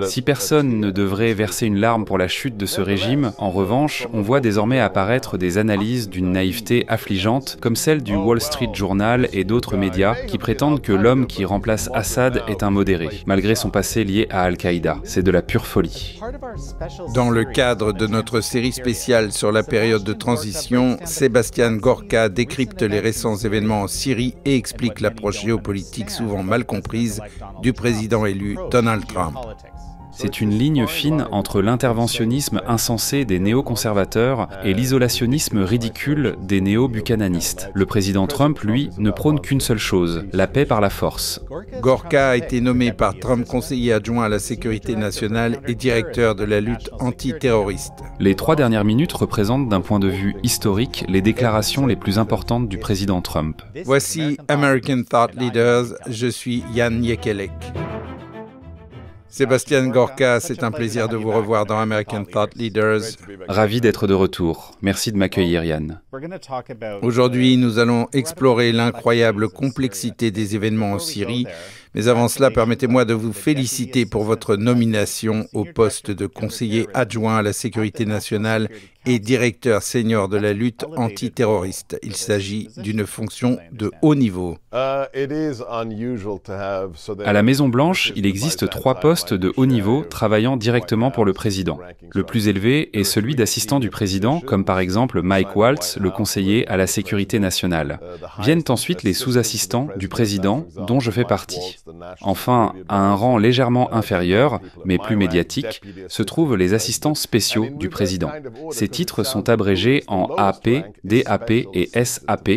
Si personne ne devrait verser une larme pour la chute de ce régime, en revanche, on voit désormais apparaître des analyses d'une naïveté affligeante, comme celle du Wall Street Journal et d'autres médias, qui prétendent que l'homme qui remplace Assad est un modéré, malgré son passé lié à Al-Qaïda. C'est de la pure folie. Dans le cadre de notre série spéciale sur la période de transition, Sébastien Gorka décrypte les récents événements en Syrie et explique l'approche géopolitique souvent mal comprise du président élu Donald Trump. C'est une ligne fine entre l'interventionnisme insensé des néoconservateurs et l'isolationnisme ridicule des néo-buchananistes. Le président Trump, lui, ne prône qu'une seule chose, la paix par la force. Gorka a été nommé par Trump conseiller adjoint à la sécurité nationale et directeur de la lutte antiterroriste. Les 3 dernières minutes représentent d'un point de vue historique les déclarations les plus importantes du président Trump. Voici American Thought Leaders, je suis Yann Yekelek. Sébastien Gorka, c'est un plaisir de vous revoir dans American Thought Leaders. Ravi d'être de retour. Merci de m'accueillir, Yann. Aujourd'hui, nous allons explorer l'incroyable complexité des événements en Syrie. Mais avant cela, permettez-moi de vous féliciter pour votre nomination au poste de conseiller adjoint à la sécurité nationale et directeur senior de la lutte antiterroriste. Il s'agit d'une fonction de haut niveau. À la Maison-Blanche, il existe 3 postes de haut niveau travaillant directement pour le président. Le plus élevé est celui d'assistant du président, comme par exemple Mike Waltz, le conseiller à la sécurité nationale. Viennent ensuite les sous-assistants du président, dont je fais partie. Enfin, à un rang légèrement inférieur, mais plus médiatique, se trouvent les assistants spéciaux du président. Ces titres sont abrégés en AP, DAP et SAP.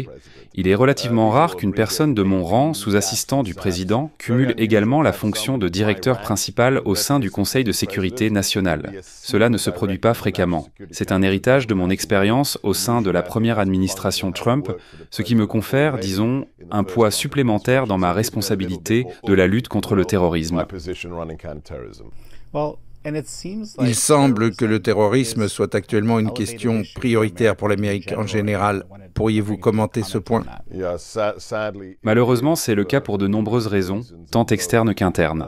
Il est relativement rare qu'une personne de mon rang, sous-assistant du président, cumule également la fonction de directeur principal au sein du Conseil de sécurité nationale. Cela ne se produit pas fréquemment. C'est un héritage de mon expérience au sein de la première administration Trump, ce qui me confère, disons, un poids supplémentaire dans ma responsabilité de la lutte contre le terrorisme. Il semble que le terrorisme soit actuellement une question prioritaire pour l'Amérique en général. Pourriez-vous commenter ce point? Malheureusement, c'est le cas pour de nombreuses raisons, tant externes qu'internes.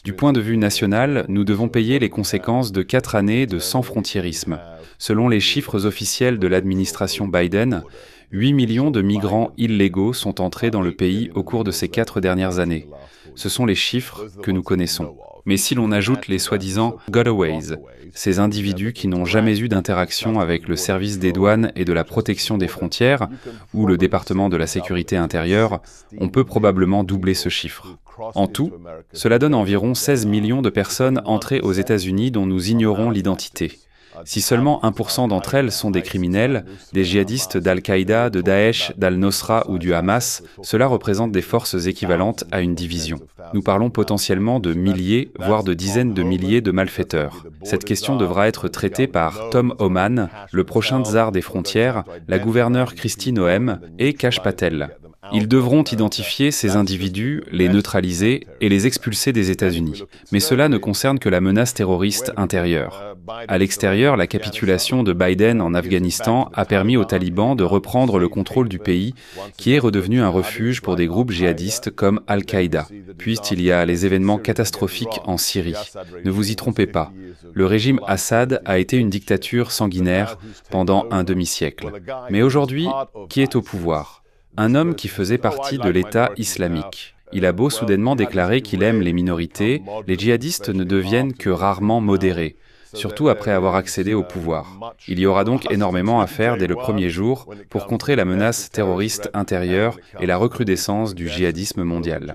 Du point de vue national, nous devons payer les conséquences de 4 années de sans-frontiérisme. Selon les chiffres officiels de l'administration Biden, 8 millions de migrants illégaux sont entrés dans le pays au cours de ces 4 dernières années. Ce sont les chiffres que nous connaissons. Mais si l'on ajoute les soi-disant « gotaways », ces individus qui n'ont jamais eu d'interaction avec le service des douanes et de la protection des frontières ou le département de la sécurité intérieure, on peut probablement doubler ce chiffre. En tout, cela donne environ 16 millions de personnes entrées aux États-Unis dont nous ignorons l'identité. Si seulement 1% d'entre elles sont des criminels, des djihadistes d'Al-Qaïda, de Daesh, d'Al-Nosra ou du Hamas, cela représente des forces équivalentes à une division. Nous parlons potentiellement de milliers, voire de dizaines de milliers de malfaiteurs. Cette question devra être traitée par Tom Homan, le prochain tsar des frontières, la gouverneure Kristi Noem et Kash Patel. Ils devront identifier ces individus, les neutraliser et les expulser des États-Unis. Mais cela ne concerne que la menace terroriste intérieure. À l'extérieur, la capitulation de Biden en Afghanistan a permis aux talibans de reprendre le contrôle du pays, qui est redevenu un refuge pour des groupes djihadistes comme Al-Qaïda. Puis il y a les événements catastrophiques en Syrie. Ne vous y trompez pas, le régime Assad a été une dictature sanguinaire pendant un demi-siècle. Mais aujourd'hui, qui est au pouvoir ? Un homme qui faisait partie de l'État islamique. Il a beau soudainement déclarer qu'il aime les minorités, les djihadistes ne deviennent que rarement modérés, surtout après avoir accédé au pouvoir. Il y aura donc énormément à faire dès le premier jour pour contrer la menace terroriste intérieure et la recrudescence du djihadisme mondial.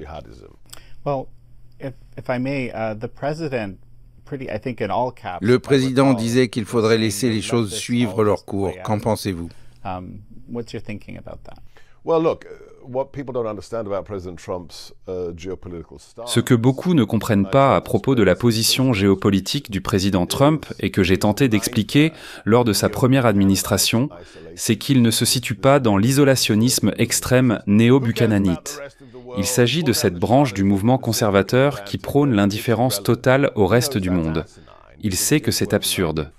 Le président disait qu'il faudrait laisser les choses suivre leur cours. Qu'en pensez-vous? Ce que beaucoup ne comprennent pas à propos de la position géopolitique du président Trump et que j'ai tenté d'expliquer lors de sa première administration, c'est qu'il ne se situe pas dans l'isolationnisme extrême néo-buchananite. Il s'agit de cette branche du mouvement conservateur qui prône l'indifférence totale au reste du monde. Il sait que c'est absurde.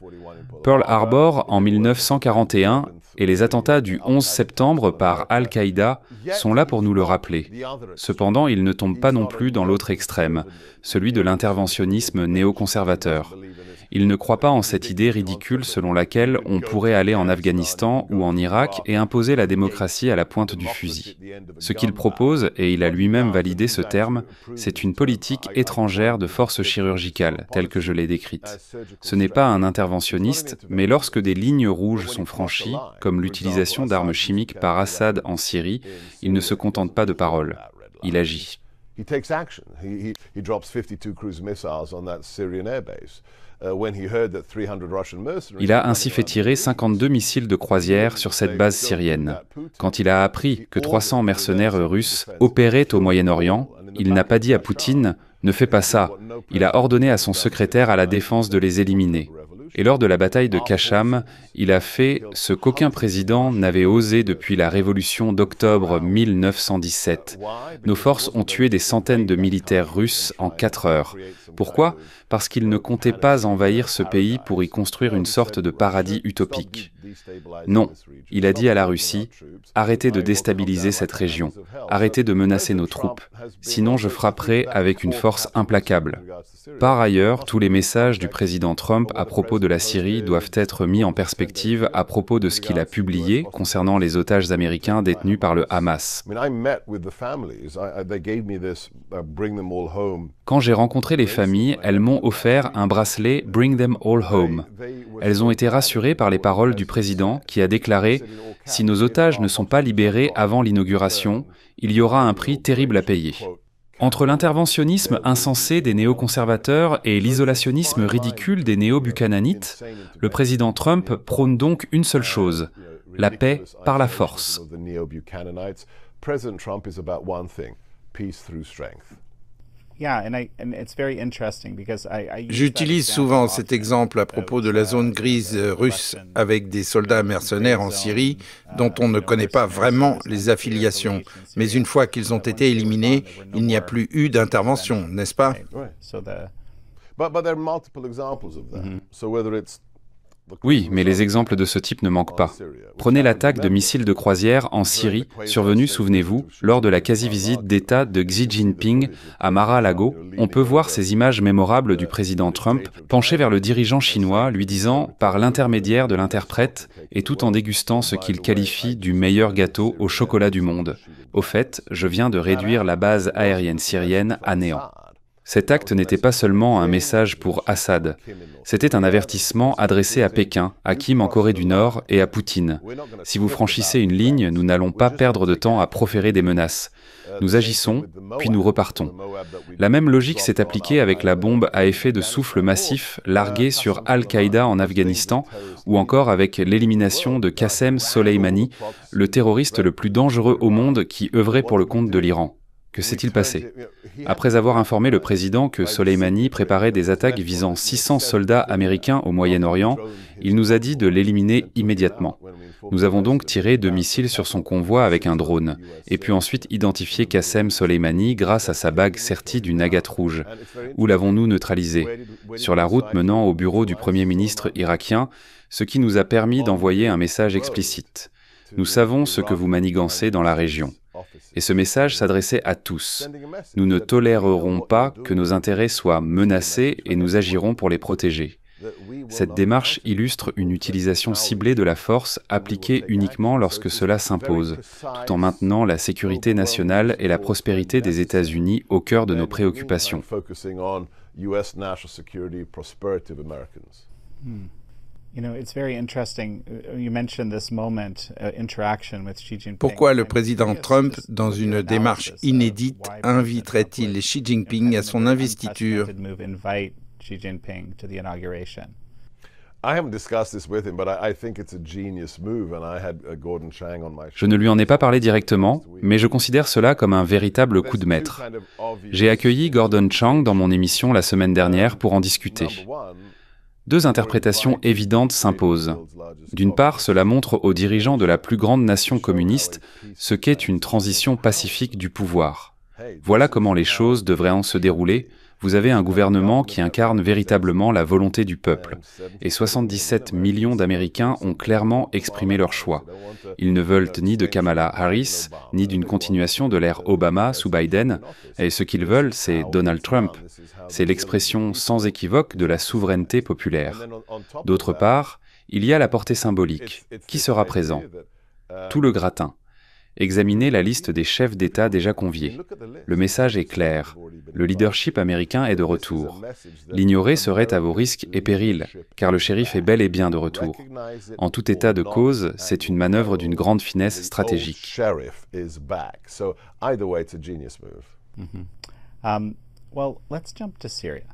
Pearl Harbor, en 1941, Et les attentats du 11 septembre par Al-Qaïda sont là pour nous le rappeler. Cependant, ils ne tombent pas non plus dans l'autre extrême, celui de l'interventionnisme néoconservateur. Il ne croit pas en cette idée ridicule selon laquelle on pourrait aller en Afghanistan ou en Irak et imposer la démocratie à la pointe du fusil. Ce qu'il propose, et il a lui-même validé ce terme, c'est une politique étrangère de force chirurgicale, telle que je l'ai décrite. Ce n'est pas un interventionniste, mais lorsque des lignes rouges sont franchies, comme l'utilisation d'armes chimiques par Assad en Syrie, il ne se contente pas de paroles. Il agit. Il a ainsi fait tirer 52 missiles de croisière sur cette base syrienne. Quand il a appris que 300 mercenaires russes opéraient au Moyen-Orient, il n'a pas dit à Poutine « Ne fais pas ça ». Il a ordonné à son secrétaire à la défense de les éliminer. Et lors de la bataille de Kacham, il a fait ce qu'aucun président n'avait osé depuis la révolution d'octobre 1917. Nos forces ont tué des centaines de militaires russes en 4 heures. Pourquoi ? Parce qu'ils ne comptaient pas envahir ce pays pour y construire une sorte de paradis utopique. Non, il a dit à la Russie, « Arrêtez de déstabiliser cette région, arrêtez de menacer nos troupes, sinon je frapperai avec une force implacable. » Par ailleurs, tous les messages du président Trump à propos de la Syrie doivent être mis en perspective à propos de ce qu'il a publié concernant les otages américains détenus par le Hamas. Quand j'ai rencontré les familles, elles m'ont offert un bracelet « Bring them all home ». Elles ont été rassurées par les paroles du président qui a déclaré « Si nos otages ne sont pas libérés avant l'inauguration, il y aura un prix terrible à payer ». Entre l'interventionnisme insensé des néoconservateurs et l'isolationnisme ridicule des néo-buchananites, le président Trump prône donc une seule chose, la paix par la force. J'utilise souvent cet exemple à propos de la zone grise russe avec des soldats mercenaires en Syrie dont on ne connaît pas vraiment les affiliations. Mais une fois qu'ils ont été éliminés, il n'y a plus eu d'intervention, n'est-ce pas? Oui, mais les exemples de ce type ne manquent pas. Prenez l'attaque de missiles de croisière en Syrie, survenue, souvenez-vous, lors de la quasi-visite d'État de Xi Jinping à Mar-a-Lago. On peut voir ces images mémorables du président Trump penché vers le dirigeant chinois, lui disant, par l'intermédiaire de l'interprète, et tout en dégustant ce qu'il qualifie du meilleur gâteau au chocolat du monde. Au fait, je viens de réduire la base aérienne syrienne à néant. Cet acte n'était pas seulement un message pour Assad, c'était un avertissement adressé à Pékin, à Kim en Corée du Nord et à Poutine. Si vous franchissez une ligne, nous n'allons pas perdre de temps à proférer des menaces. Nous agissons, puis nous repartons. La même logique s'est appliquée avec la bombe à effet de souffle massif larguée sur Al-Qaïda en Afghanistan, ou encore avec l'élimination de Qassem Soleimani, le terroriste le plus dangereux au monde qui œuvrait pour le compte de l'Iran. Que s'est-il passé? Après avoir informé le président que Soleimani préparait des attaques visant 600 soldats américains au Moyen-Orient, il nous a dit de l'éliminer immédiatement. Nous avons donc tiré 2 missiles sur son convoi avec un drone, et puis ensuite identifié Qassem Soleimani grâce à sa bague sertie d'une agate rouge. Où l'avons-nous neutralisé? Sur la route menant au bureau du Premier ministre irakien, ce qui nous a permis d'envoyer un message explicite. Nous savons ce que vous manigancez dans la région. Et ce message s'adressait à tous. Nous ne tolérerons pas que nos intérêts soient menacés et nous agirons pour les protéger. Cette démarche illustre une utilisation ciblée de la force appliquée uniquement lorsque cela s'impose, tout en maintenant la sécurité nationale et la prospérité des États-Unis au cœur de nos préoccupations. Pourquoi le président Trump, dans une démarche inédite, inviterait-il Xi Jinping à son investiture? Je ne lui en ai pas parlé directement, mais je considère cela comme un véritable coup de maître. J'ai accueilli Gordon Chang dans mon émission la semaine dernière pour en discuter. 2 interprétations évidentes s'imposent. D'une part, cela montre aux dirigeants de la plus grande nation communiste ce qu'est une transition pacifique du pouvoir. Voilà comment les choses devraient en se dérouler, Vous avez un gouvernement qui incarne véritablement la volonté du peuple. Et 77 millions d'Américains ont clairement exprimé leur choix. Ils ne veulent ni de Kamala Harris, ni d'une continuation de l'ère Obama sous Biden. Et ce qu'ils veulent, c'est Donald Trump. C'est l'expression sans équivoque de la souveraineté populaire. D'autre part, il y a la portée symbolique. Qui sera présent? Tout le gratin. Examinez la liste des chefs d'État déjà conviés. Le message est clair. Le leadership américain est de retour. L'ignorer serait à vos risques et périls, car le shérif est bel et bien de retour. En tout état de cause, c'est une manœuvre d'une grande finesse stratégique. Well, let's jump to Syria.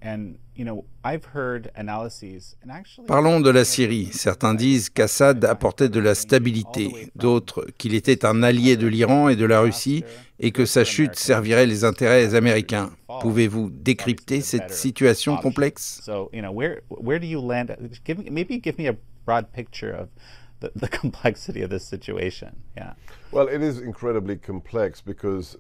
And, you know, I've heard analyses, and actually... Parlons de la Syrie. Certains disent qu'Assad apportait de la stabilité, d'autres qu'il était un allié de l'Iran et de la Russie et que sa chute servirait les intérêts américains. Pouvez-vous décrypter cette situation complexe? So, you know, where do you land? Maybe give me a broad picture of the complexity of this situation. Yeah. Well, it is incredibly complex because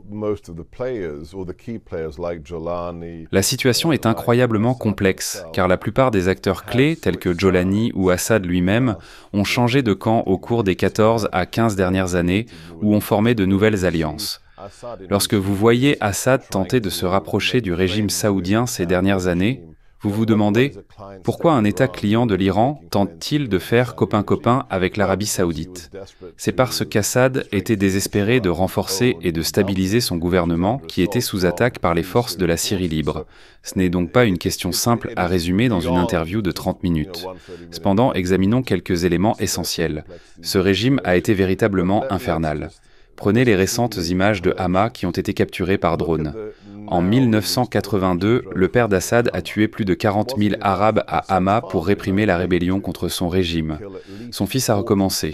most of the players or the key players like Jolani. La situation est incroyablement complexe, car la plupart des acteurs clés, tels que Jolani ou Assad lui-même, ont changé de camp au cours des 14 à 15 dernières années ou ont formé de nouvelles alliances. Lorsque vous voyez Assad tenter de se rapprocher du régime saoudien ces dernières années, vous vous demandez pourquoi un État client de l'Iran tente-t-il de faire copain-copain avec l'Arabie saoudite? C'est parce qu'Assad était désespéré de renforcer et de stabiliser son gouvernement qui était sous attaque par les forces de la Syrie libre. Ce n'est donc pas une question simple à résumer dans une interview de 30 minutes. Cependant, examinons quelques éléments essentiels. Ce régime a été véritablement infernal. Prenez les récentes images de Hama qui ont été capturées par drone. En 1982, le père d'Assad a tué plus de 40 000 Arabes à Hama pour réprimer la rébellion contre son régime. Son fils a recommencé.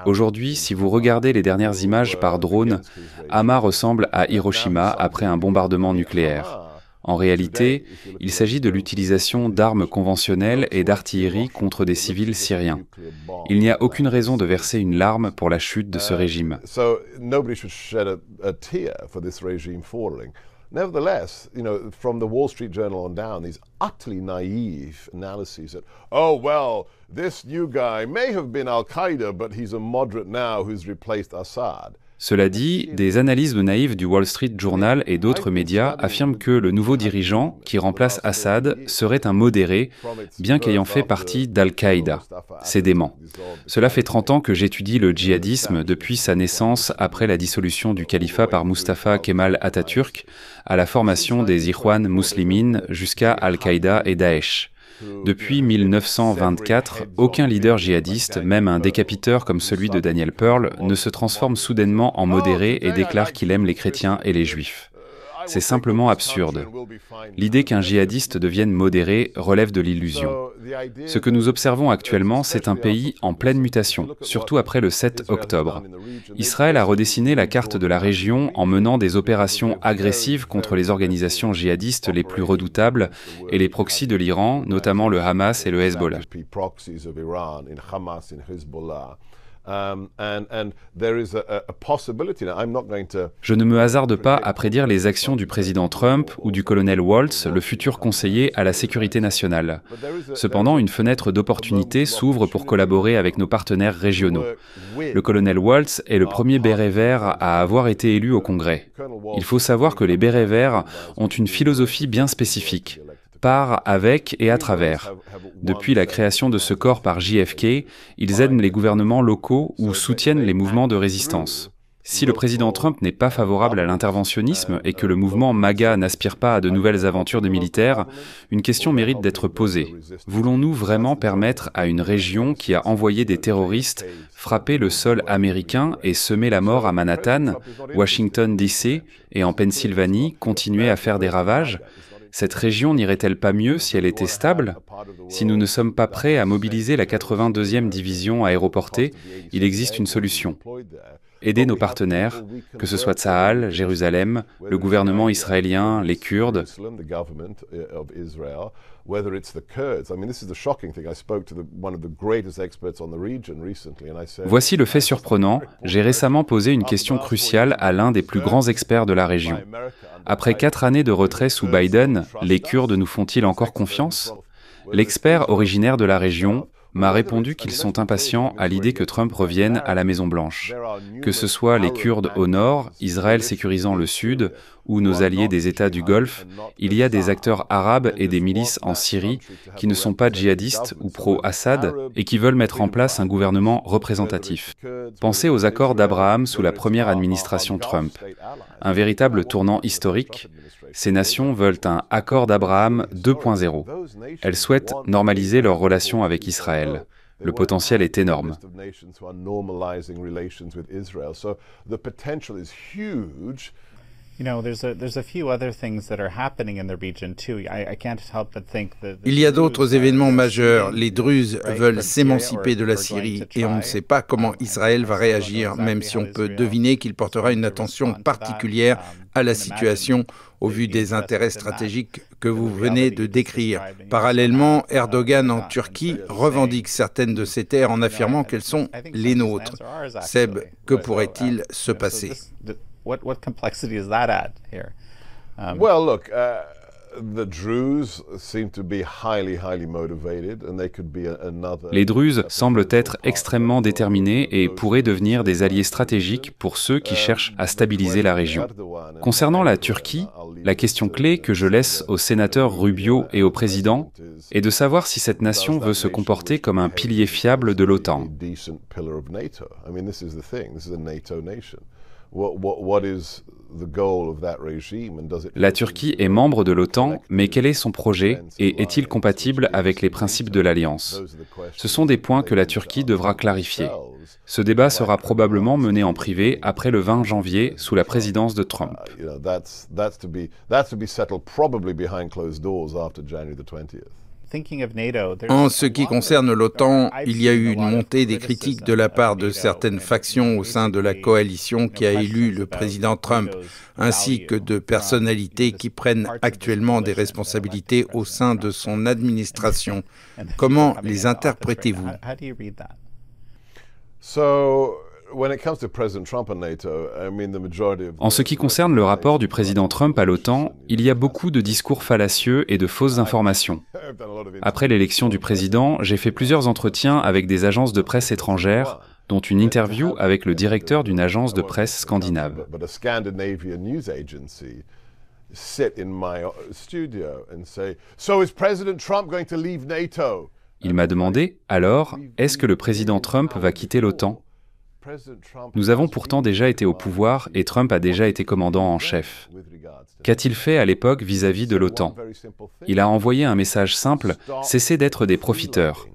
Aujourd'hui, si vous regardez les dernières images par drone, Hama ressemble à Hiroshima après un bombardement nucléaire. En réalité, il s'agit de l'utilisation d'armes conventionnelles et d'artillerie contre des civils syriens. Il n'y a aucune raison de verser une larme pour la chute de ce régime. Nevertheless, you know, from the Wall Street Journal on down, these utterly naive analyses that, oh, well, this new guy may have been Al-Qaeda, but he's a moderate now who's replaced Assad. Cela dit, des analyses naïves du Wall Street Journal et d'autres médias affirment que le nouveau dirigeant, qui remplace Assad, serait un modéré, bien qu'ayant fait partie d'Al-Qaïda. C'est dément. Cela fait 30 ans que j'étudie le djihadisme depuis sa naissance après la dissolution du califat par Mustafa Kemal Atatürk, à la formation des Ikhwan Muslimin jusqu'à Al-Qaïda et Daesh. Depuis 1924, aucun leader djihadiste, même un décapiteur comme celui de Daniel Pearl, ne se transforme soudainement en modéré et déclare qu'il aime les chrétiens et les juifs. C'est simplement absurde. L'idée qu'un djihadiste devienne modéré relève de l'illusion. Ce que nous observons actuellement, c'est un pays en pleine mutation, surtout après le 7 octobre. Israël a redessiné la carte de la région en menant des opérations agressives contre les organisations djihadistes les plus redoutables et les proxys de l'Iran, notamment le Hamas et le Hezbollah. Je ne me hasarde pas à prédire les actions du président Trump ou du colonel Waltz, le futur conseiller à la sécurité nationale. Cependant, une fenêtre d'opportunité s'ouvre pour collaborer avec nos partenaires régionaux. Le colonel Waltz est le premier béret vert à avoir été élu au Congrès. Il faut savoir que les bérets verts ont une philosophie bien spécifique. Par, avec et à travers. Depuis la création de ce corps par JFK, ils aident les gouvernements locaux ou soutiennent les mouvements de résistance. Si le président Trump n'est pas favorable à l'interventionnisme et que le mouvement MAGA n'aspire pas à de nouvelles aventures de militaires, une question mérite d'être posée. Voulons-nous vraiment permettre à une région qui a envoyé des terroristes frapper le sol américain et semer la mort à Manhattan, Washington DC et en Pennsylvanie continuer à faire des ravages ? Cette région n'irait-elle pas mieux si elle était stable? Si nous ne sommes pas prêts à mobiliser la 82e division aéroportée, il existe une solution. aider nos partenaires, que ce soit Tsahal, Jérusalem, le gouvernement israélien, les Kurdes. Voici le fait surprenant, j'ai récemment posé une question cruciale à l'un des plus grands experts de la région. Après 4 années de retrait sous Biden, les Kurdes nous font-ils encore confiance? L'expert originaire de la région m'a répondu qu'ils sont impatients à l'idée que Trump revienne à la Maison-Blanche. Que ce soit les Kurdes au nord, Israël sécurisant le sud, ou nos alliés des États du Golfe, il y a des acteurs arabes et des milices en Syrie qui ne sont pas djihadistes ou pro-Assad et qui veulent mettre en place un gouvernement représentatif. Pensez aux accords d'Abraham sous la première administration Trump. Un véritable tournant historique. Ces nations veulent un accord d'Abraham 2.0. Elles souhaitent normaliser leurs relations avec Israël. Le potentiel est énorme. Il y a d'autres événements majeurs. Les Druzes veulent s'émanciper de la Syrie et on ne sait pas comment Israël va réagir, même si on peut deviner qu'il portera une attention particulière à la situation au vu des intérêts stratégiques que vous venez de décrire. Parallèlement, Erdogan en Turquie revendique certaines de ces terres en affirmant qu'elles sont les nôtres. Seb, que pourrait-il se passer? What complexity is that at here? Well, look, the Druze seem to be highly motivated, and they could be another. Les Druzes semblent être extrêmement déterminés et pourraient devenir des alliés stratégiques pour ceux qui cherchent à stabiliser la région. Concernant la Turquie, la question clé que je laisse au sénateur Rubio et au président est de savoir si cette nation veut se comporter comme un pilier fiable de l'OTAN. La Turquie est membre de l'OTAN, mais quel est son projet et est-il compatible avec les principes de l'Alliance? Ce sont des points que la Turquie devra clarifier. Ce débat sera probablement mené en privé après le 20 janvier sous la présidence de Trump. En ce qui concerne l'OTAN, il y a eu une montée des critiques de la part de certaines factions au sein de la coalition qui a élu le président Trump, ainsi que de personnalités qui prennent actuellement des responsabilités au sein de son administration. Comment les interprétez-vous? En ce qui concerne le rapport du président Trump à l'OTAN, il y a beaucoup de discours fallacieux et de fausses informations. Après l'élection du président, j'ai fait plusieurs entretiens avec des agences de presse étrangères, dont une interview avec le directeur d'une agence de presse scandinave. Il m'a demandé, alors, est-ce que le président Trump va quitter l'OTAN? Nous avons pourtant déjà été au pouvoir et Trump a déjà été commandant en chef. Qu'a-t-il fait à l'époque vis-à-vis de l'OTAN? Il a envoyé un message simple, cessez d'être des profiteurs.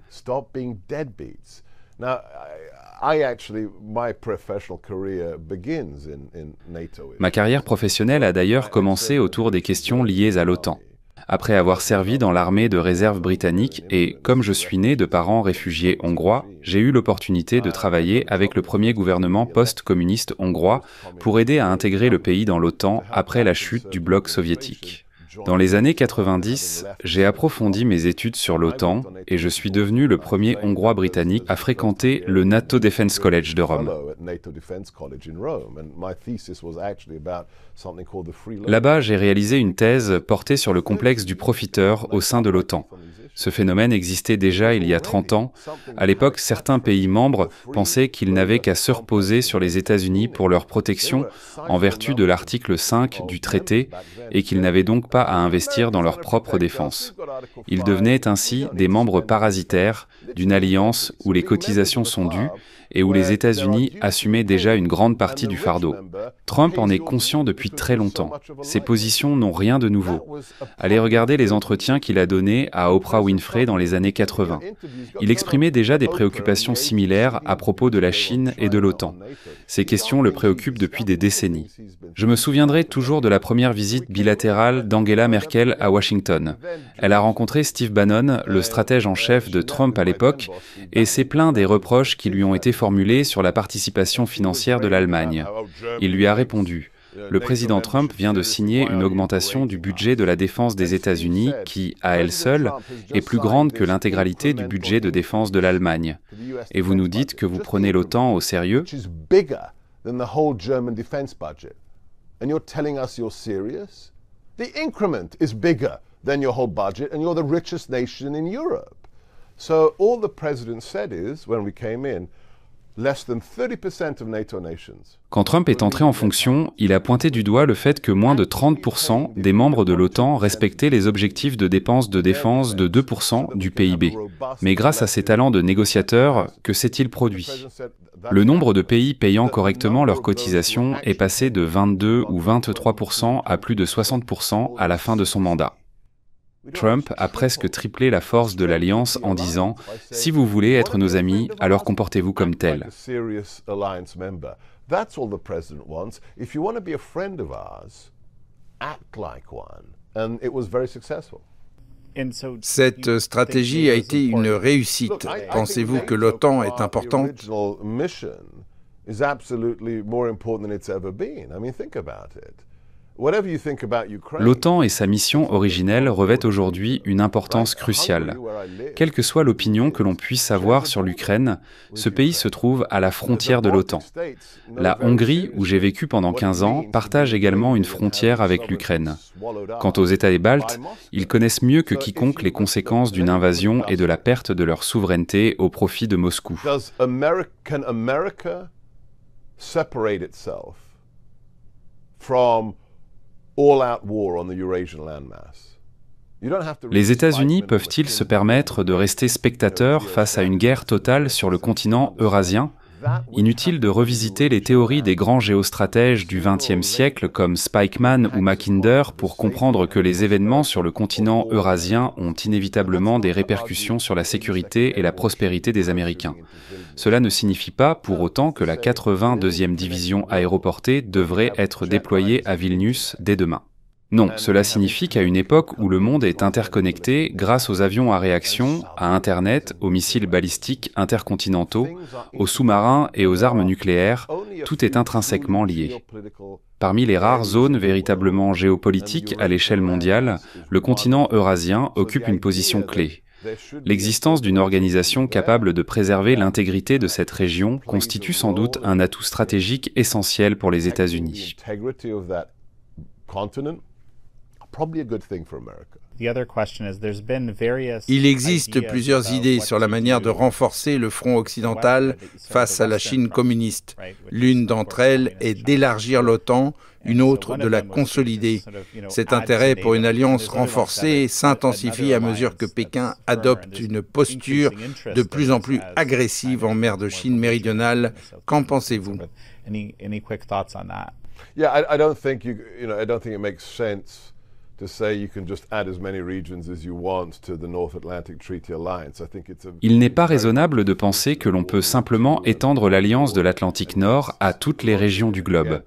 Ma carrière professionnelle a d'ailleurs commencé autour des questions liées à l'OTAN. Après avoir servi dans l'armée de réserve britannique et, comme je suis né de parents réfugiés hongrois, j'ai eu l'opportunité de travailler avec le premier gouvernement post-communiste hongrois pour aider à intégrer le pays dans l'OTAN après la chute du bloc soviétique. Dans les années 90, j'ai approfondi mes études sur l'OTAN et je suis devenu le premier Hongrois britannique à fréquenter le NATO Defense College de Rome. Là-bas, j'ai réalisé une thèse portée sur le complexe du profiteur au sein de l'OTAN. Ce phénomène existait déjà il y a 30 ans. À l'époque, certains pays membres pensaient qu'ils n'avaient qu'à se reposer sur les États-Unis pour leur protection en vertu de l'article 5 du traité et qu'ils n'avaient donc pas à investir dans leur propre défense. Ils devenaient ainsi des membres parasitaires d'une alliance où les cotisations sont dues et où les États-Unis assumaient déjà une grande partie du fardeau. Trump en est conscient depuis très longtemps. Ses positions n'ont rien de nouveau. Allez regarder les entretiens qu'il a donnés à Oprah Oprah Winfrey dans les années 80. Il exprimait déjà des préoccupations similaires à propos de la Chine et de l'OTAN. Ces questions le préoccupent depuis des décennies. Je me souviendrai toujours de la première visite bilatérale d'Angela Merkel à Washington. Elle a rencontré Steve Bannon, le stratège en chef de Trump à l'époque, et s'est plaint des reproches qui lui ont été formulés sur la participation financière de l'Allemagne. Il lui a répondu: le président Trump vient de signer une augmentation du budget de la défense des États-Unis qui, à elle seule, est plus grande que l'intégralité du budget de défense de l'Allemagne. Et vous nous dites que vous prenez l'OTAN au sérieux? And you're telling us you're serious? The increment is bigger than your whole budget, and you're the richest nation in Europe. So all the president said is, when we came in, less than 30% of NATO nations. Quand Trump est entré en fonction, il a pointé du doigt le fait que moins de 30% des membres de l'OTAN respectaient les objectifs de dépenses de défense de 2% du PIB. Mais grâce à ses talents de négociateur, que s'est-il produit? Le nombre de pays payant correctement leurs cotisations est passé de 22 ou 23% à plus de 60% à la fin de son mandat. Trump a presque triplé la force de l'alliance en disant « Si vous voulez être nos amis, alors comportez-vous comme tels ». Cette stratégie a été une réussite. Pensez-vous que l'OTAN est importante? L'OTAN et sa mission originelle revêtent aujourd'hui une importance cruciale. Quelle que soit l'opinion que l'on puisse avoir sur l'Ukraine, ce pays se trouve à la frontière de l'OTAN. La Hongrie, où j'ai vécu pendant 15 ans, partage également une frontière avec l'Ukraine. Quant aux États baltes, ils connaissent mieux que quiconque les conséquences d'une invasion et de la perte de leur souveraineté au profit de Moscou. Les États-Unis peuvent-ils se permettre de rester spectateurs face à une guerre totale sur le continent eurasien? Inutile de revisiter les théories des grands géostratèges du XXe siècle comme Spykman ou Mackinder pour comprendre que les événements sur le continent eurasien ont inévitablement des répercussions sur la sécurité et la prospérité des Américains. Cela ne signifie pas pour autant que la 82e division aéroportée devrait être déployée à Vilnius dès demain. Non, cela signifie qu'à une époque où le monde est interconnecté grâce aux avions à réaction, à Internet, aux missiles balistiques intercontinentaux, aux sous-marins et aux armes nucléaires, tout est intrinsèquement lié. Parmi les rares zones véritablement géopolitiques à l'échelle mondiale, le continent eurasien occupe une position clé. L'existence d'une organisation capable de préserver l'intégrité de cette région constitue sans doute un atout stratégique essentiel pour les États-Unis. Il existe plusieurs idées sur la manière de renforcer le front occidental face à la Chine communiste. L'une d'entre elles est d'élargir l'OTAN, une autre de la consolider. Cet intérêt pour une alliance renforcée s'intensifie à mesure que Pékin adopte une posture de plus en plus agressive en mer de Chine méridionale. Qu'en pensez-vous? Yeah, I don't think it makes sense to say you can just add as many regions as you want to the North Atlantic Treaty Alliance. I think it's Il n'est pas raisonnable de penser que l'on peut simplement étendre l'Alliance de l'Atlantique Nord à toutes les régions du globe.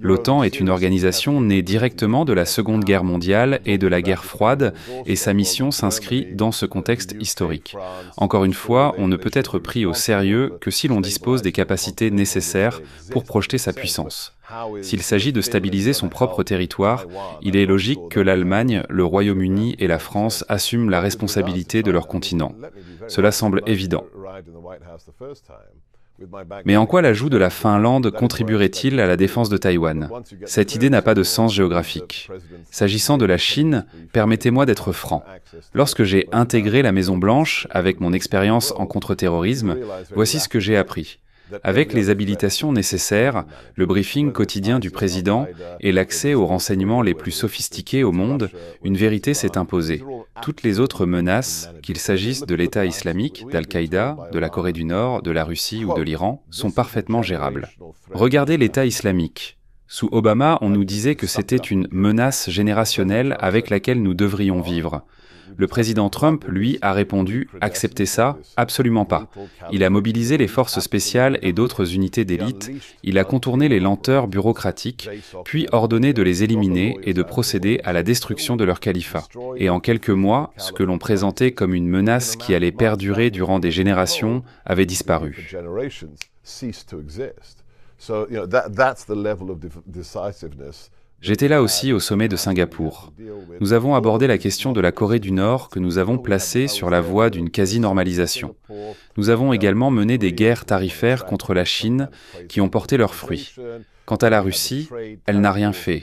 L'OTAN est une organisation née directement de la Seconde Guerre mondiale et de la guerre froide, et sa mission s'inscrit dans ce contexte historique. Encore une fois, on ne peut être pris au sérieux que si l'on dispose des capacités nécessaires pour projeter sa puissance. S'il s'agit de stabiliser son propre territoire, il est logique que l'Allemagne, le Royaume-Uni et la France assument la responsabilité de leur continent. Cela semble évident. Mais en quoi l'ajout de la Finlande contribuerait-il à la défense de Taïwan? Cette idée n'a pas de sens géographique. S'agissant de la Chine, permettez-moi d'être franc. Lorsque j'ai intégré la Maison-Blanche, avec mon expérience en contre-terrorisme, voici ce que j'ai appris. Avec les habilitations nécessaires, le briefing quotidien du président et l'accès aux renseignements les plus sophistiqués au monde, une vérité s'est imposée. Toutes les autres menaces, qu'il s'agisse de l'État islamique, d'Al-Qaïda, de la Corée du Nord, de la Russie ou de l'Iran, sont parfaitement gérables. Regardez l'État islamique. Sous Obama, on nous disait que c'était une menace générationnelle avec laquelle nous devrions vivre. Le président Trump, lui, a répondu « Acceptez ça? Absolument pas ». Il a mobilisé les forces spéciales et d'autres unités d'élite, il a contourné les lenteurs bureaucratiques, puis ordonné de les éliminer et de procéder à la destruction de leur califat. Et en quelques mois, ce que l'on présentait comme une menace qui allait perdurer durant des générations avait disparu. J'étais là aussi au sommet de Singapour. Nous avons abordé la question de la Corée du Nord que nous avons placée sur la voie d'une quasi-normalisation. Nous avons également mené des guerres tarifaires contre la Chine qui ont porté leurs fruits. Quant à la Russie, elle n'a rien fait.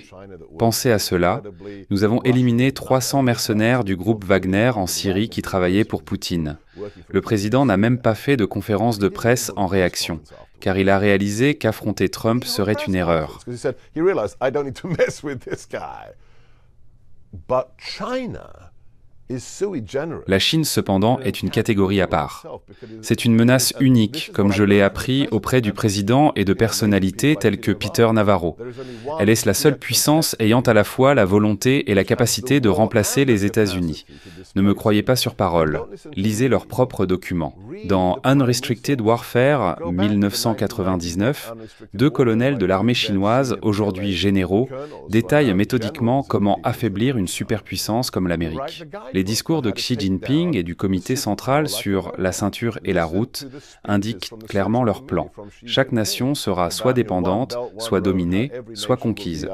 Pensez à cela, nous avons éliminé 300 mercenaires du groupe Wagner en Syrie qui travaillaient pour Poutine. Le président n'a même pas fait de conférence de presse en réaction, car il a réalisé qu'affronter Trump serait une erreur. La Chine, cependant, est une catégorie à part. C'est une menace unique, comme je l'ai appris auprès du président et de personnalités telles que Peter Navarro. Elle est la seule puissance ayant à la fois la volonté et la capacité de remplacer les États-Unis. Ne me croyez pas sur parole. Lisez leurs propres documents. Dans Unrestricted Warfare, 1999, 2 colonels de l'armée chinoise, aujourd'hui généraux, détaillent méthodiquement comment affaiblir une superpuissance comme l'Amérique. Les discours de Xi Jinping et du comité central sur la ceinture et la route indiquent clairement leur plan. Chaque nation sera soit dépendante, soit dominée, soit conquise.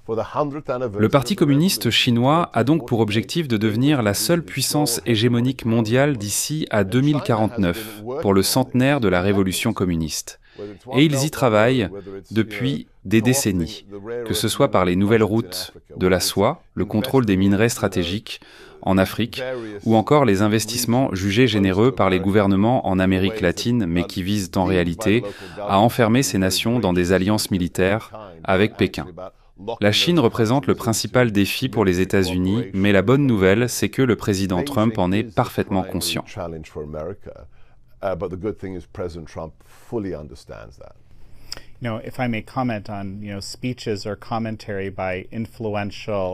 Le Parti communiste chinois a donc pour objectif de devenir la seule puissance hégémonique mondiale d'ici à 2049, pour le centenaire de la révolution communiste. Et ils y travaillent depuis des décennies, que ce soit par les nouvelles routes de la soie, le contrôle des minerais stratégiques en Afrique, ou encore les investissements jugés généreux par les gouvernements en Amérique latine, mais qui visent en réalité à enfermer ces nations dans des alliances militaires avec Pékin. La Chine représente le principal défi pour les États-Unis, mais la bonne nouvelle, c'est que le président Trump en est parfaitement conscient. But the good thing is President Trump fully understands that.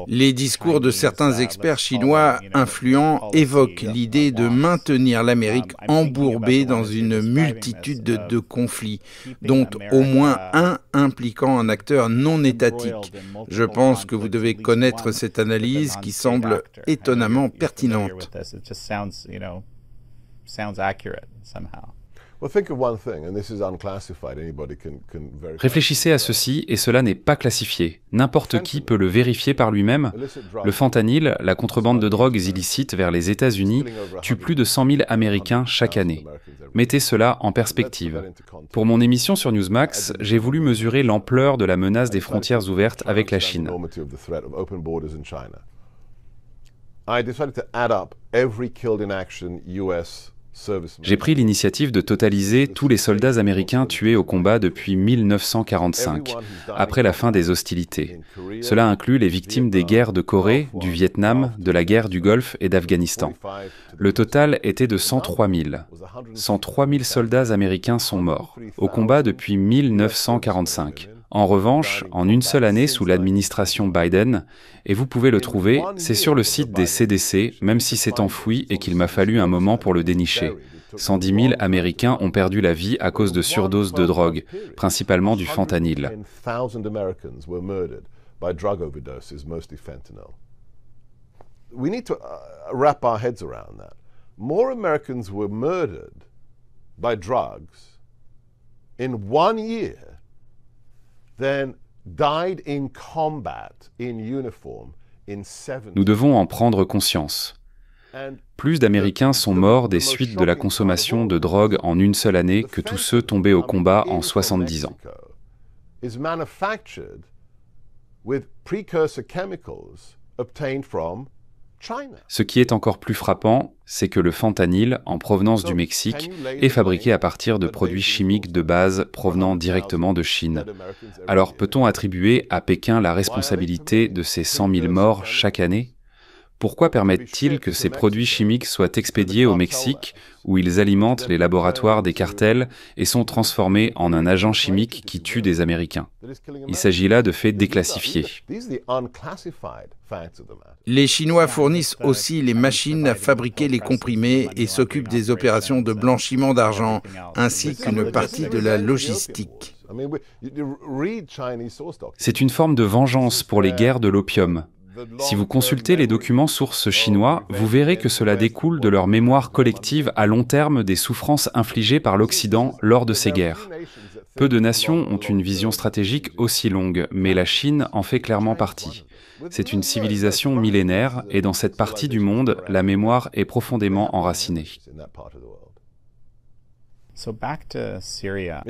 Les discours de certains experts chinois influents évoquent l'idée de maintenir l'Amérique embourbée dans une multitude de conflits, dont au moins un impliquant un acteur non étatique. Je pense que vous devez connaître cette analyse qui semble étonnamment pertinente. Réfléchissez à ceci, et cela n'est pas classifié. N'importe qui peut le vérifier par lui-même. Le fentanyl, la contrebande de drogues illicites vers les États-Unis, tue plus de 100 000 Américains chaque année. Mettez cela en perspective. Pour mon émission sur Newsmax, j'ai voulu mesurer l'ampleur de la menace des frontières ouvertes avec la Chine. J'ai pris l'initiative de totaliser tous les soldats américains tués au combat depuis 1945, après la fin des hostilités. Cela inclut les victimes des guerres de Corée, du Vietnam, de la guerre du Golfe et d'Afghanistan. Le total était de 103 000. 103 000 soldats américains sont morts, au combat depuis 1945. En revanche, en une seule année sous l'administration Biden, et vous pouvez le trouver, c'est sur le site des CDC, même si c'est enfoui et qu'il m'a fallu un moment pour le dénicher. 110 000 Américains ont perdu la vie à cause de surdoses de drogue, principalement du fentanyl. We need to wrap our heads around that. More Americans were murdered by drugs in 1 year than died in combat in uniform in 7 Nous devons en prendre conscience. Plus d'Américains sont morts des suites de la consommation de drogue en une seule année que tous ceux tombés au combat en 70 ans. Is manufactured with precursor chemicals obtained from China. Ce qui est encore plus frappant, c'est que le fentanyl, en provenance du Mexique, est fabriqué à partir de produits chimiques de base provenant directement de Chine. Alors peut-on attribuer à Pékin la responsabilité de ces 100 000 morts chaque année ? Pourquoi permettent-ils que ces produits chimiques soient expédiés au Mexique, où ils alimentent les laboratoires des cartels et sont transformés en un agent chimique qui tue des Américains? Il s'agit là de faits déclassifiés. Les Chinois fournissent aussi les machines à fabriquer les comprimés et s'occupent des opérations de blanchiment d'argent, ainsi qu'une partie de la logistique. C'est une forme de vengeance pour les guerres de l'opium. Si vous consultez les documents sources chinois, vous verrez que cela découle de leur mémoire collective à long terme des souffrances infligées par l'Occident lors de ces guerres. Peu de nations ont une vision stratégique aussi longue, mais la Chine en fait clairement partie. C'est une civilisation millénaire et dans cette partie du monde, la mémoire est profondément enracinée. So back to Syria.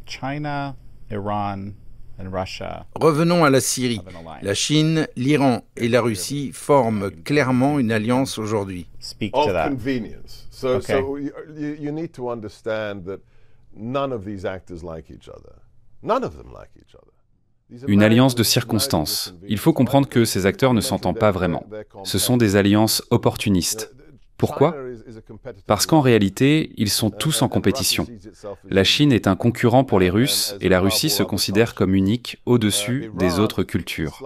China, Iran, and Russia. Revenons à la Syrie. La Chine, l'Iran et la Russie forment clairement une alliance aujourd'hui. Speak to that. Convenience. So you need to understand that none of these actors like each other. None of them like each other. Une alliance de circonstances. Il faut comprendre que ces acteurs ne s'entendent pas vraiment. Ce sont des alliances opportunistes. Pourquoi? Parce qu'en réalité, ils sont tous en compétition. La Chine est un concurrent pour les Russes et la Russie se considère comme unique au-dessus des autres cultures.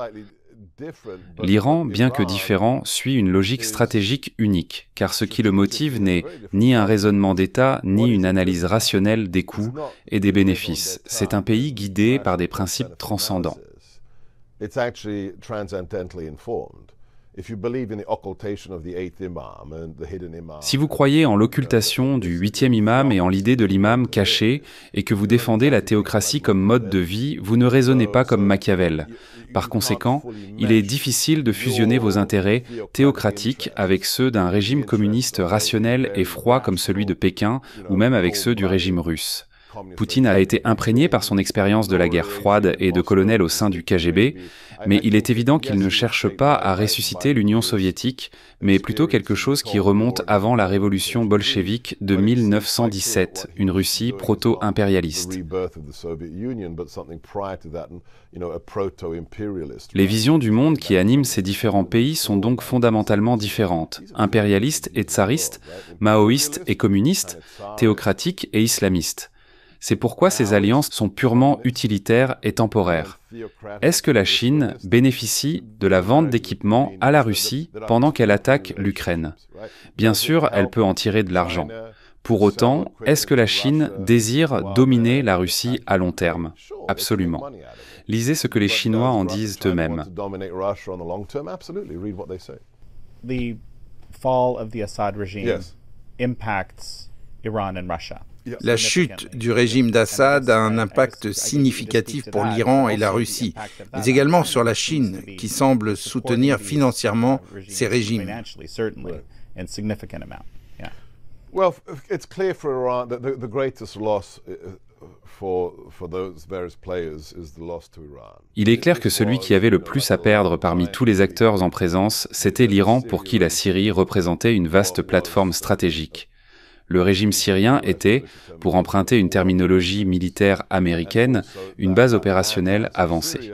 L'Iran, bien que différent, suit une logique stratégique unique, car ce qui le motive n'est ni un raisonnement d'État, ni une analyse rationnelle des coûts et des bénéfices. C'est un pays guidé par des principes transcendants. Si vous croyez en l'occultation du 8e imam et en l'idée de l'imam caché, et que vous défendez la théocratie comme mode de vie, vous ne raisonnez pas comme Machiavel. Par conséquent, il est difficile de fusionner vos intérêts théocratiques avec ceux d'un régime communiste rationnel et froid comme celui de Pékin, ou même avec ceux du régime russe. Poutine a été imprégné par son expérience de la guerre froide et de colonel au sein du KGB, mais il est évident qu'il ne cherche pas à ressusciter l'Union soviétique, mais plutôt quelque chose qui remonte avant la révolution bolchevique de 1917, une Russie proto-impérialiste. Les visions du monde qui animent ces différents pays sont donc fondamentalement différentes, impérialistes et tsaristes, maoïstes et communistes, théocratiques et islamistes. C'est pourquoi ces alliances sont purement utilitaires et temporaires. Est-ce que la Chine bénéficie de la vente d'équipements à la Russie pendant qu'elle attaque l'Ukraine? Bien sûr, elle peut en tirer de l'argent. Pour autant, est-ce que la Chine désire dominer la Russie à long terme? Absolument. Lisez ce que les Chinois en disent eux-mêmes. The fall of the Assad regime impacts Iran and Russia. La chute du régime d'Assad a un impact significatif pour l'Iran et la Russie, mais également sur la Chine, qui semble soutenir financièrement ces régimes. Well, it's clear for Iran that the greatest loss for those various players is the loss to Iran. Il est clair que celui qui avait le plus à perdre parmi tous les acteurs en présence, c'était l'Iran pour qui la Syrie représentait une vaste plateforme stratégique. Le régime syrien était, pour emprunter une terminologie militaire américaine, une base opérationnelle avancée.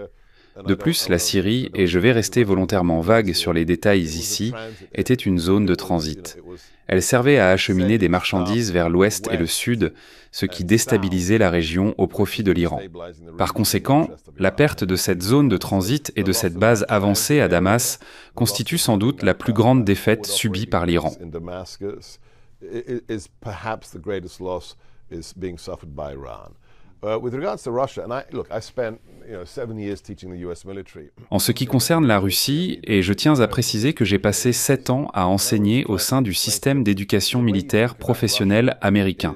De plus, la Syrie, et je vais rester volontairement vague sur les détails ici, était une zone de transit. Elle servait à acheminer des marchandises vers l'ouest et le sud, ce qui déstabilisait la région au profit de l'Iran. Par conséquent, la perte de cette zone de transit et de cette base avancée à Damas constitue sans doute la plus grande défaite subie par l'Iran. Is perhaps the greatest loss is being suffered by Iran. With regards to Russia, and I spent 7 years teaching the US military. En ce qui concerne la Russie, et je tiens à préciser que j'ai passé 7 ans à enseigner au sein du système d'éducation militaire professionnel américain.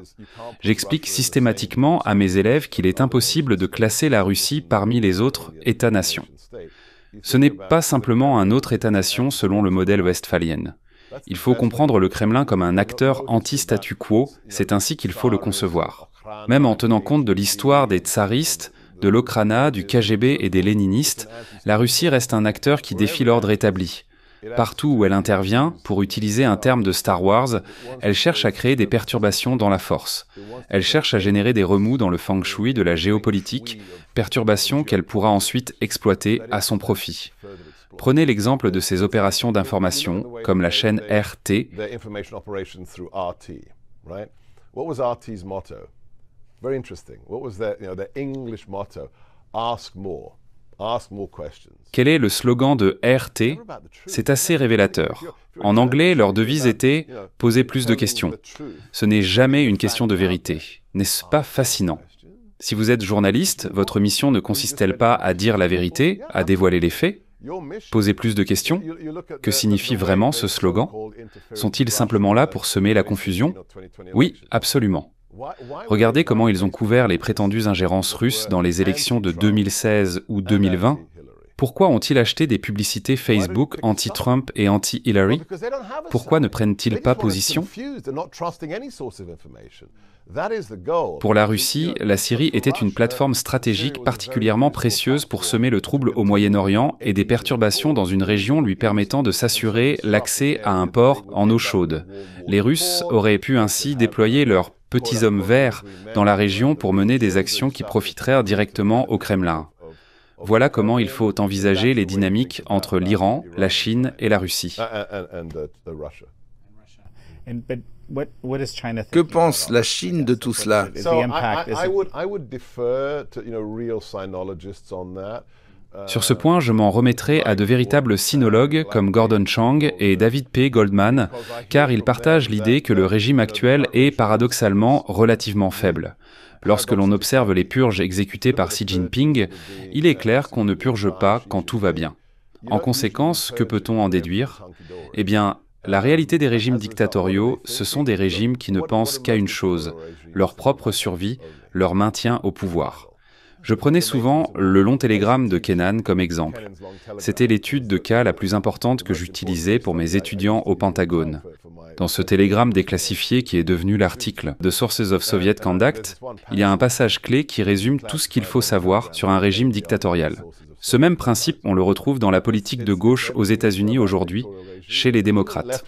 J'explique systématiquement à mes élèves qu'il est impossible de classer la Russie parmi les autres États-nations. Ce n'est pas simplement un autre État-nation selon le modèle westphalien. Il faut comprendre le Kremlin comme un acteur anti-statu quo, c'est ainsi qu'il faut le concevoir. Même en tenant compte de l'histoire des tsaristes, de l'Okhrana, du KGB et des léninistes, la Russie reste un acteur qui défie l'ordre établi. Partout où elle intervient, pour utiliser un terme de Star Wars, elle cherche à créer des perturbations dans la force. Elle cherche à générer des remous dans le feng shui de la géopolitique, perturbations qu'elle pourra ensuite exploiter à son profit. Prenez l'exemple de ces opérations d'information, comme la chaîne RT. What was RT's motto? Very interesting. What was their English motto? Ask more. Ask more questions. Quel est le slogan de RT? C'est assez révélateur. En anglais, leur devise était « Posez plus de questions ». Ce n'est jamais une question de vérité. N'est-ce pas fascinant? Si vous êtes journaliste, votre mission ne consiste-t-elle pas à dire la vérité, à dévoiler les faits? Poser plus de questions? Que signifie vraiment ce slogan? Sont-ils simplement là pour semer la confusion? Oui, absolument. Regardez comment ils ont couvert les prétendues ingérences russes dans les élections de 2016 ou 2020. Pourquoi ont-ils acheté des publicités Facebook anti-Trump et anti-Hillary? Pourquoi ne prennent-ils pas position? Pour la Russie, la Syrie était une plateforme stratégique particulièrement précieuse pour semer le trouble au Moyen-Orient et des perturbations dans une région lui permettant de s'assurer l'accès à un port en eau chaude. Les Russes auraient pu ainsi déployer leurs petits hommes verts dans la région pour mener des actions qui profiteraient directement au Kremlin. Voilà comment il faut envisager les dynamiques entre l'Iran, la Chine et la Russie. Que pense la Chine de tout cela? Sur ce point, je m'en remettrai à de véritables sinologues comme Gordon Chang et David P. Goldman, car ils partagent l'idée que le régime actuel est paradoxalement relativement faible. Lorsque l'on observe les purges exécutées par Xi Jinping, il est clair qu'on ne purge pas quand tout va bien. En conséquence, que peut-on en déduire? Eh bien, la réalité des régimes dictatoriaux, ce sont des régimes qui ne pensent qu'à une chose, leur propre survie, leur maintien au pouvoir. Je prenais souvent le long télégramme de Kennan comme exemple. C'était l'étude de cas la plus importante que j'utilisais pour mes étudiants au Pentagone. Dans ce télégramme déclassifié qui est devenu l'article The Sources of Soviet Conduct, il y a un passage clé qui résume tout ce qu'il faut savoir sur un régime dictatorial. Ce même principe, on le retrouve dans la politique de gauche aux États-Unis aujourd'hui, chez les démocrates.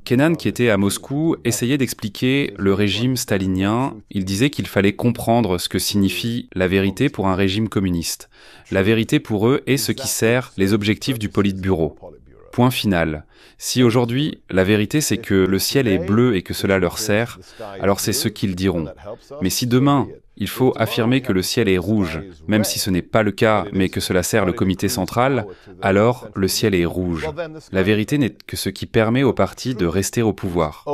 Kennan, qui était à Moscou, essayait d'expliquer le régime stalinien. Il disait qu'il fallait comprendre ce que signifie la vérité pour un régime communiste. La vérité pour eux est ce qui sert les objectifs du Politburo. Point final. Si aujourd'hui, la vérité c'est que le ciel est bleu et que cela leur sert, alors c'est ce qu'ils diront. Mais si demain, il faut affirmer que le ciel est rouge, même si ce n'est pas le cas, mais que cela sert le comité central, alors le ciel est rouge. La vérité n'est que ce qui permet au parti de rester au pouvoir.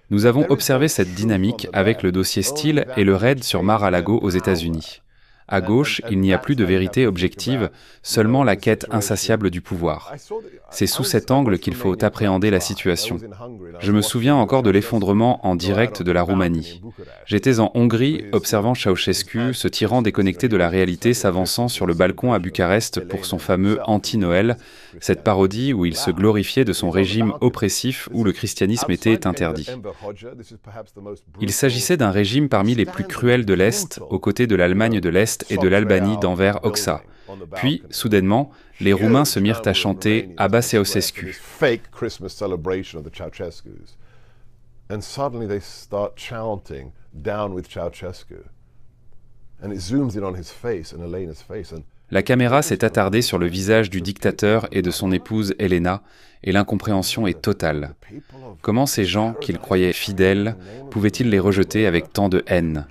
Nous avons observé cette dynamique avec le dossier Steele et le raid sur Mar-a-Lago aux États-Unis. À gauche, il n'y a plus de vérité objective, seulement la quête insatiable du pouvoir. C'est sous cet angle qu'il faut appréhender la situation. Je me souviens encore de l'effondrement en direct de la Roumanie. J'étais en Hongrie, observant Ceausescu, ce tyran déconnecté de la réalité s'avançant sur le balcon à Bucarest pour son fameux anti-Noël, cette parodie où il se glorifiait de son régime oppressif où le christianisme était interdit. Il s'agissait d'un régime parmi les plus cruels de l'Est, aux côtés de l'Allemagne de l'Est et de l'Albanie d'Enver Hoxha. Puis, soudainement, les Roumains se mirent à chanter « Abba Ceausescu ». La caméra s'est attardée sur le visage du dictateur et de son épouse Elena, et l'incompréhension est totale. Comment ces gens, qu'ils croyaient fidèles, pouvaient-ils les rejeter avec tant de haine?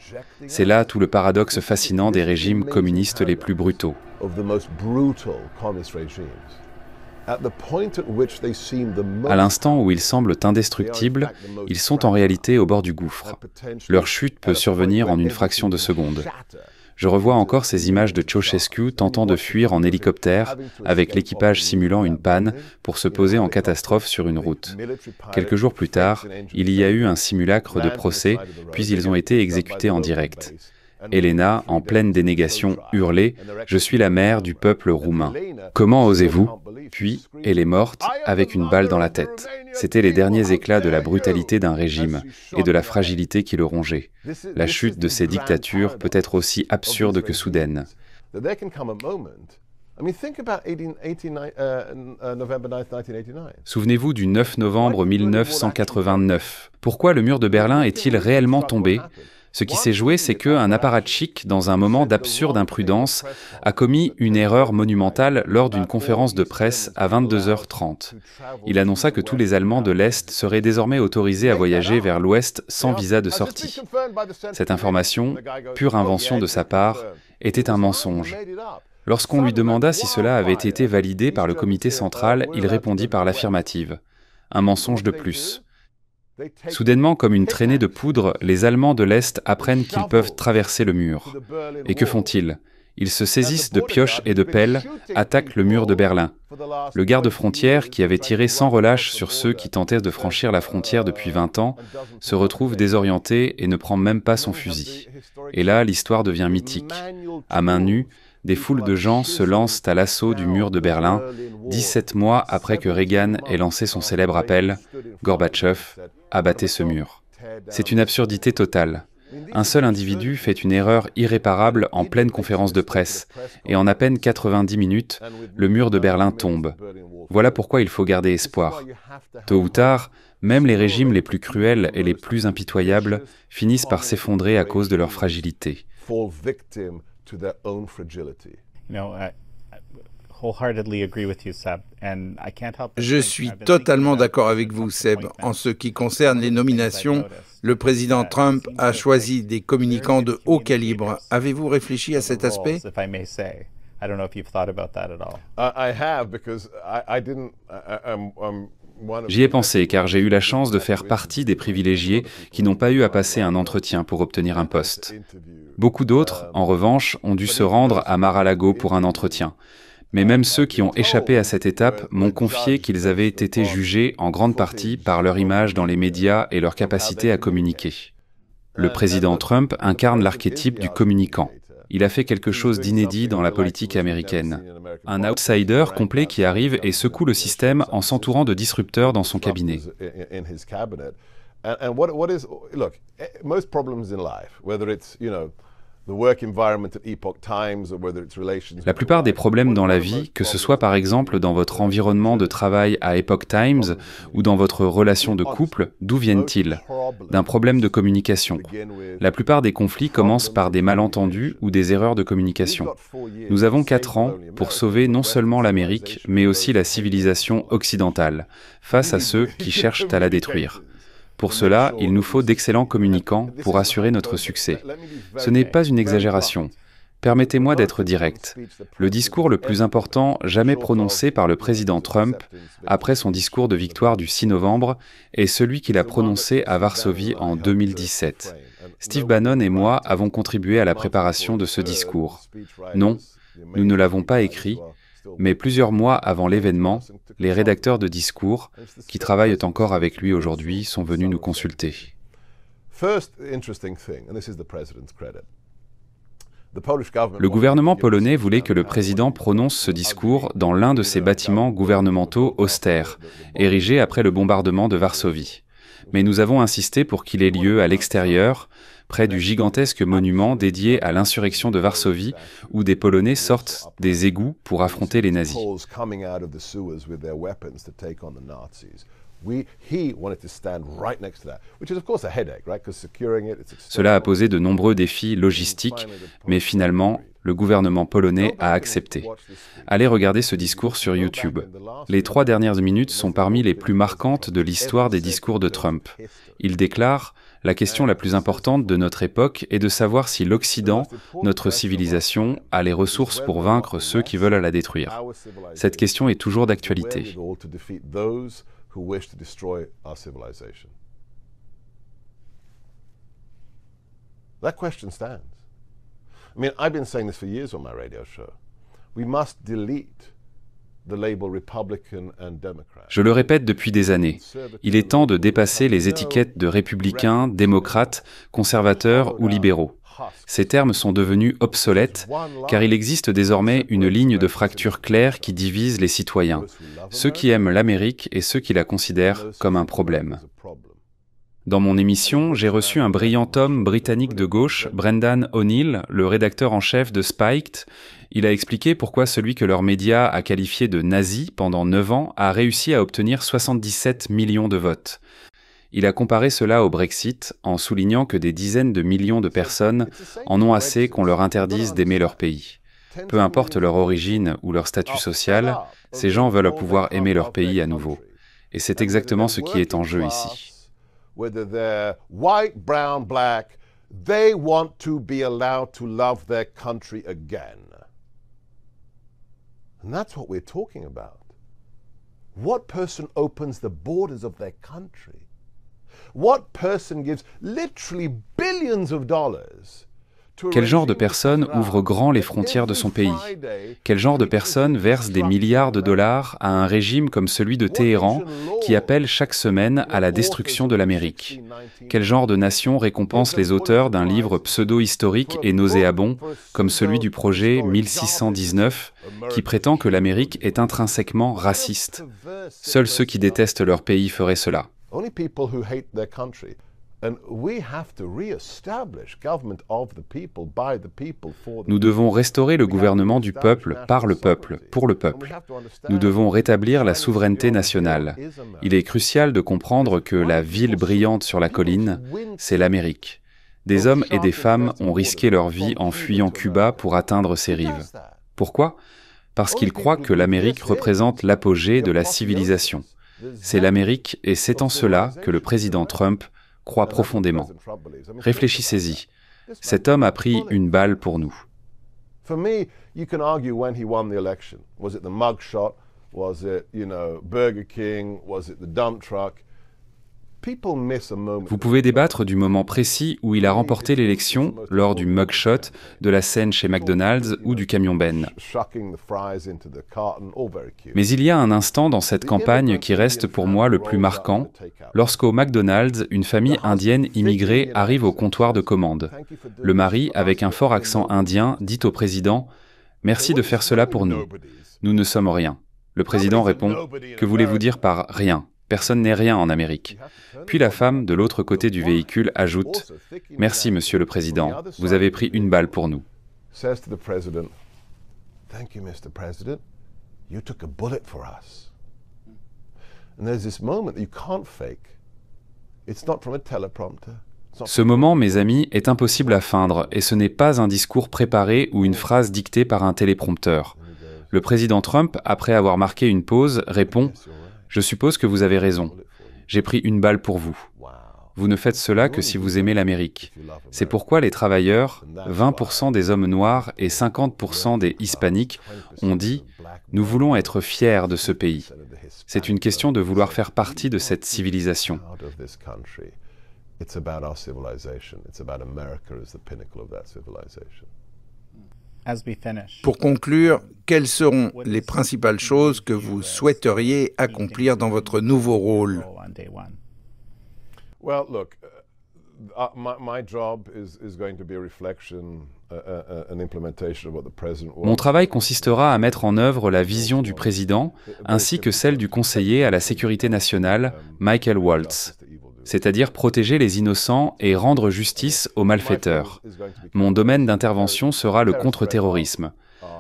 C'est là tout le paradoxe fascinant des régimes communistes les plus brutaux. À l'instant où ils semblent indestructibles, ils sont en réalité au bord du gouffre. Leur chute peut survenir en une fraction de seconde. Je revois encore ces images de Ceausescu tentant de fuir en hélicoptère avec l'équipage simulant une panne pour se poser en catastrophe sur une route. Quelques jours plus tard, il y a eu un simulacre de procès, puis ils ont été exécutés en direct. Elena, en pleine dénégation, hurlait « Je suis la mère du peuple roumain. Comment osez-vous » Puis, elle est morte avec une balle dans la tête. C'étaient les derniers éclats de la brutalité d'un régime et de la fragilité qui le rongeait. La chute de ces dictatures peut être aussi absurde que soudaine. Souvenez-vous du 9 novembre 1989. Pourquoi le mur de Berlin est-il réellement tombé ? Ce qui s'est joué, c'est qu'un apparatchik, dans un moment d'absurde imprudence, a commis une erreur monumentale lors d'une conférence de presse à 22h30. Il annonça que tous les Allemands de l'Est seraient désormais autorisés à voyager vers l'Ouest sans visa de sortie. Cette information, pure invention de sa part, était un mensonge. Lorsqu'on lui demanda si cela avait été validé par le comité central, il répondit par l'affirmative. Un mensonge de plus. Soudainement, comme une traînée de poudre, les Allemands de l'Est apprennent qu'ils peuvent traverser le mur. Et que font-ils ? Ils se saisissent de pioches et de pelles, attaquent le mur de Berlin. Le garde-frontière, qui avait tiré sans relâche sur ceux qui tentaient de franchir la frontière depuis 20 ans, se retrouve désorienté et ne prend même pas son fusil. Et là, l'histoire devient mythique. À main nue, des foules de gens se lancent à l'assaut du mur de Berlin, 17 mois après que Reagan ait lancé son célèbre appel « Gorbatchev, abattez ce mur ». C'est une absurdité totale. Un seul individu fait une erreur irréparable en pleine conférence de presse, et en à peine 90 minutes, le mur de Berlin tombe. Voilà pourquoi il faut garder espoir. Tôt ou tard, même les régimes les plus cruels et les plus impitoyables finissent par s'effondrer à cause de leur fragilité. Je suis totalement d'accord avec vous, Seb. En ce qui concerne les nominations, le président Trump a choisi des communicants de haut calibre. Avez-vous réfléchi à cet aspect ? J'y ai pensé car j'ai eu la chance de faire partie des privilégiés qui n'ont pas eu à passer un entretien pour obtenir un poste. Beaucoup d'autres, en revanche, ont dû se rendre à Mar-a-Lago pour un entretien. Mais même ceux qui ont échappé à cette étape m'ont confié qu'ils avaient été jugés en grande partie par leur image dans les médias et leur capacité à communiquer. Le président Trump incarne l'archétype du communicant. Il a fait quelque chose d'inédit dans la politique américaine. Un outsider complet qui arrive et secoue le système en s'entourant de disrupteurs dans son cabinet. La plupart des problèmes dans la vie, que ce soit par exemple dans votre environnement de travail à Epoch Times ou dans votre relation de couple, d'où viennent-ils ? D'un problème de communication. La plupart des conflits commencent par des malentendus ou des erreurs de communication. Nous avons 4 ans pour sauver non seulement l'Amérique, mais aussi la civilisation occidentale, face à ceux qui cherchent à la détruire. Pour cela, il nous faut d'excellents communicants pour assurer notre succès. Ce n'est pas une exagération. Permettez-moi d'être direct. Le discours le plus important jamais prononcé par le président Trump, après son discours de victoire du 6 novembre, est celui qu'il a prononcé à Varsovie en 2017. Steve Bannon et moi avons contribué à la préparation de ce discours. Non, nous ne l'avons pas écrit, mais plusieurs mois avant l'événement, les rédacteurs de discours, qui travaillent encore avec lui aujourd'hui, sont venus nous consulter. Le gouvernement polonais voulait que le président prononce ce discours dans l'un de ses bâtiments gouvernementaux austères, érigés après le bombardement de Varsovie. Mais nous avons insisté pour qu'il ait lieu à l'extérieur, près du gigantesque monument dédié à l'insurrection de Varsovie, où des Polonais sortent des égouts pour affronter les nazis. Cela a posé de nombreux défis logistiques, mais finalement, le gouvernement polonais a accepté. Allez regarder ce discours sur YouTube. Les 3 dernières minutes sont parmi les plus marquantes de l'histoire des discours de Trump. Il déclare « La question la plus importante de notre époque est de savoir si l'Occident, notre civilisation, a les ressources pour vaincre ceux qui veulent la détruire. Cette question est toujours d'actualité. » That question stands. I mean, I've been saying this for years on my radio show. We must delete the label Republican and Democrat. Je le répète depuis des années. Il est temps de dépasser les étiquettes de républicains, démocrates, conservateurs ou libéraux. Ces termes sont devenus obsolètes car il existe désormais une ligne de fracture claire qui divise les citoyens, ceux qui aiment l'Amérique et ceux qui la considèrent comme un problème. Dans mon émission, j'ai reçu un brillant homme britannique de gauche, Brendan O'Neill, le rédacteur en chef de Spiked. Il a expliqué pourquoi celui que leurs médias a qualifié de nazi pendant 9 ans a réussi à obtenir 77 millions de votes. Il a comparé cela au Brexit en soulignant que des dizaines de millions de personnes en ont assez qu'on leur interdise d'aimer leur pays. Peu importe leur origine ou leur statut social, ces gens veulent pouvoir aimer leur pays à nouveau. Et c'est exactement ce qui est en jeu ici. Whether they're white, brown, black, they want to be allowed to love their country again. And that's what we're talking about. What person opens the borders of their country? What person gives literally billions of dollars? Quel genre de personne ouvre grand les frontières de son pays? Quel genre de personne verse des milliards de dollars à un régime comme celui de Téhéran qui appelle chaque semaine à la destruction de l'Amérique? Quel genre de nation récompense les auteurs d'un livre pseudo-historique et nauséabond comme celui du projet 1619 qui prétend que l'Amérique est intrinsèquement raciste? Seuls ceux qui détestent leur pays feraient cela. Nous devons restaurer le gouvernement du peuple, par le peuple, pour le peuple. Nous devons rétablir la souveraineté nationale. Il est crucial de comprendre que la ville brillante sur la colline, c'est l'Amérique. Des hommes et des femmes ont risqué leur vie en fuyant Cuba pour atteindre ses rives. Pourquoi? Parce qu'ils croient que l'Amérique représente l'apogée de la civilisation. C'est l'Amérique et c'est en cela que le président Trump croit profondément. Réfléchissez-y. Cet homme a pris une balle pour nous. For me, you can argue when he won the election. Was it the mugshot? Was it, Burger King? Was it the dump truck? People miss a moment. Vous pouvez débattre du moment précis où il a remporté l'élection, lors du mugshot, de la scène chez McDonald's ou du camion Ben. Mais il y a un instant dans cette campagne qui reste pour moi le plus marquant, lorsqu'au McDonald's, une famille indienne immigrée arrive au comptoir de commande. Le mari, avec un fort accent indien, dit au président « Merci de faire cela pour nous. Nous ne sommes rien. » Le président répond « Que voulez-vous dire par rien ? Personne n'est rien en Amérique. » Puis la femme, de l'autre côté du véhicule, ajoute « Merci, Monsieur le Président, vous avez pris une balle pour nous. » Ce moment, mes amis, est impossible à feindre, et ce n'est pas un discours préparé ou une phrase dictée par un téléprompteur. Le président Trump, après avoir marqué une pause, répond « Je suppose que vous avez raison. J'ai pris une balle pour vous. Vous ne faites cela que si vous aimez l'Amérique. C'est pourquoi les travailleurs, 20% des hommes noirs et 50% des hispaniques ont dit « Nous voulons être fiers de ce pays. » C'est une question de vouloir faire partie de cette civilisation. Pour conclure, quelles seront les principales choses que vous souhaiteriez accomplir dans votre nouveau rôle? Well, look, my job is going to be a reflection, an implementation of what the president wants. Mon travail consistera à mettre en œuvre la vision du président ainsi que celle du conseiller à la sécurité nationale, Michael Waltz, c'est-à-dire protéger les innocents et rendre justice aux malfaiteurs. Mon domaine d'intervention sera le contre-terrorisme.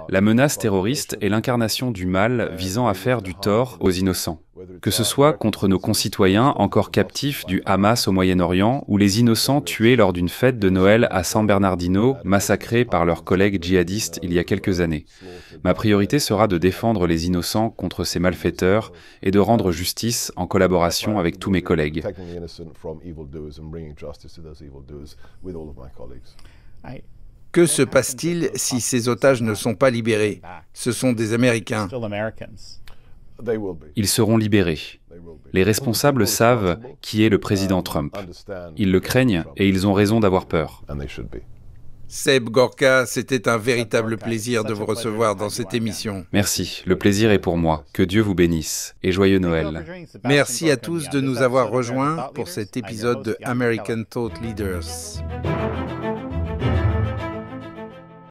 La menace terroriste est l'incarnation du mal visant à faire du tort aux innocents. Que ce soit contre nos concitoyens encore captifs du Hamas au Moyen-Orient ou les innocents tués lors d'une fête de Noël à San Bernardino, massacrés par leurs collègues djihadistes il y a quelques années. Ma priorité sera de défendre les innocents contre ces malfaiteurs et de rendre justice en collaboration avec tous mes collègues. Que se passe-t-il si ces otages ne sont pas libérés? Ce sont des Américains. Ils seront libérés. Les responsables savent qui est le président Trump. Ils le craignent et ils ont raison d'avoir peur. Seb Gorka, c'était un véritable plaisir de vous recevoir dans cette émission. Merci, le plaisir est pour moi. Que Dieu vous bénisse et joyeux Noël. Merci à tous de nous avoir rejoints pour cet épisode de American Thought Leaders.